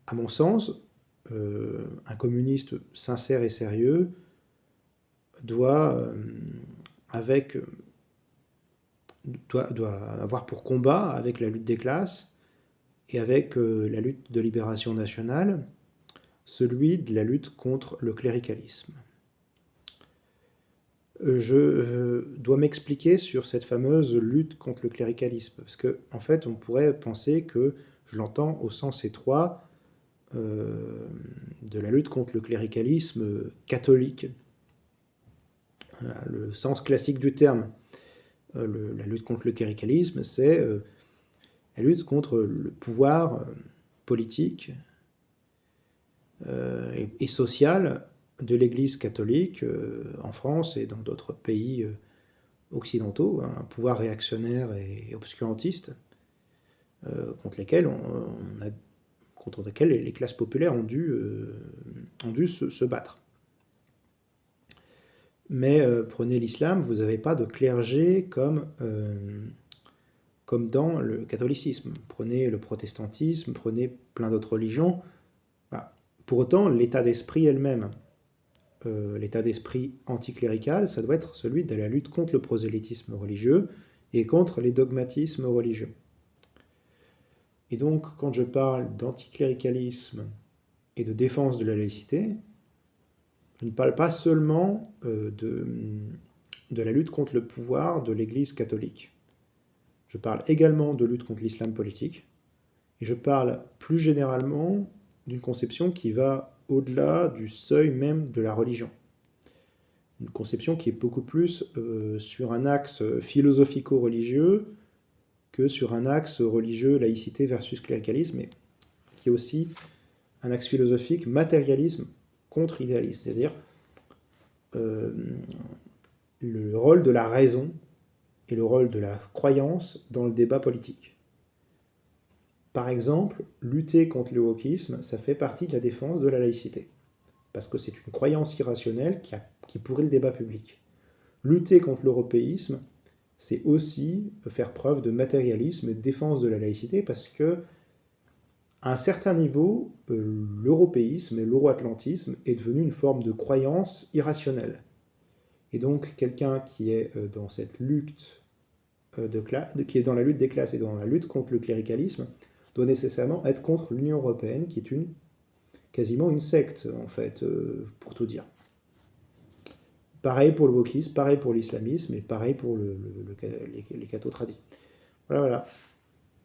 À mon sens, un communiste sincère et sérieux doit, avec, doit avoir pour combat avec la lutte des classes et avec la lutte de libération nationale, celui de la lutte contre le cléricalisme. Je dois m'expliquer sur cette fameuse lutte contre le cléricalisme, parce qu'en en fait, on pourrait penser que je l'entends au sens étroit de la lutte contre le cléricalisme catholique, le sens classique du terme. La lutte contre le cléricalisme, c'est la lutte contre le pouvoir politique et social de l'Église catholique en France et dans d'autres pays occidentaux, un pouvoir réactionnaire et obscurantiste contre lesquels les classes populaires ont dû se battre. Mais prenez l'islam, vous n'avez pas de clergé comme dans le catholicisme. Prenez le protestantisme, prenez plein d'autres religions. Bah, pour autant, l'état d'esprit est le même. L'état d'esprit anticlérical, ça doit être celui de la lutte contre le prosélytisme religieux et contre les dogmatismes religieux. Et donc, quand je parle d'anticléricalisme et de défense de la laïcité, je ne parle pas seulement de la lutte contre le pouvoir de l'Église catholique. Je parle également de lutte contre l'islam politique, et je parle plus généralement d'une conception qui va au-delà du seuil même de la religion. Une conception qui est beaucoup plus sur un axe philosophico-religieux que sur un axe religieux, laïcité versus cléricalisme, mais qui est aussi un axe philosophique, matérialisme contre idéalisme, c'est-à-dire le rôle de la raison et le rôle de la croyance dans le débat politique. Par exemple, lutter contre le wokisme, ça fait partie de la défense de la laïcité, parce que c'est une croyance irrationnelle qui pourrit le débat public. Lutter contre l'européisme, c'est aussi faire preuve de matérialisme et de défense de la laïcité, parce que à un certain niveau, l'européisme et l'euro-atlantisme est devenu une forme de croyance irrationnelle. Et donc, quelqu'un qui est dans cette lutte qui est dans la lutte des classes et dans la lutte contre le cléricalisme, doit nécessairement être contre l'Union européenne, qui est quasiment une secte, en fait, pour tout dire. Pareil pour le wokisme, pareil pour l'islamisme, et pareil pour les cathos tradis. Voilà, voilà.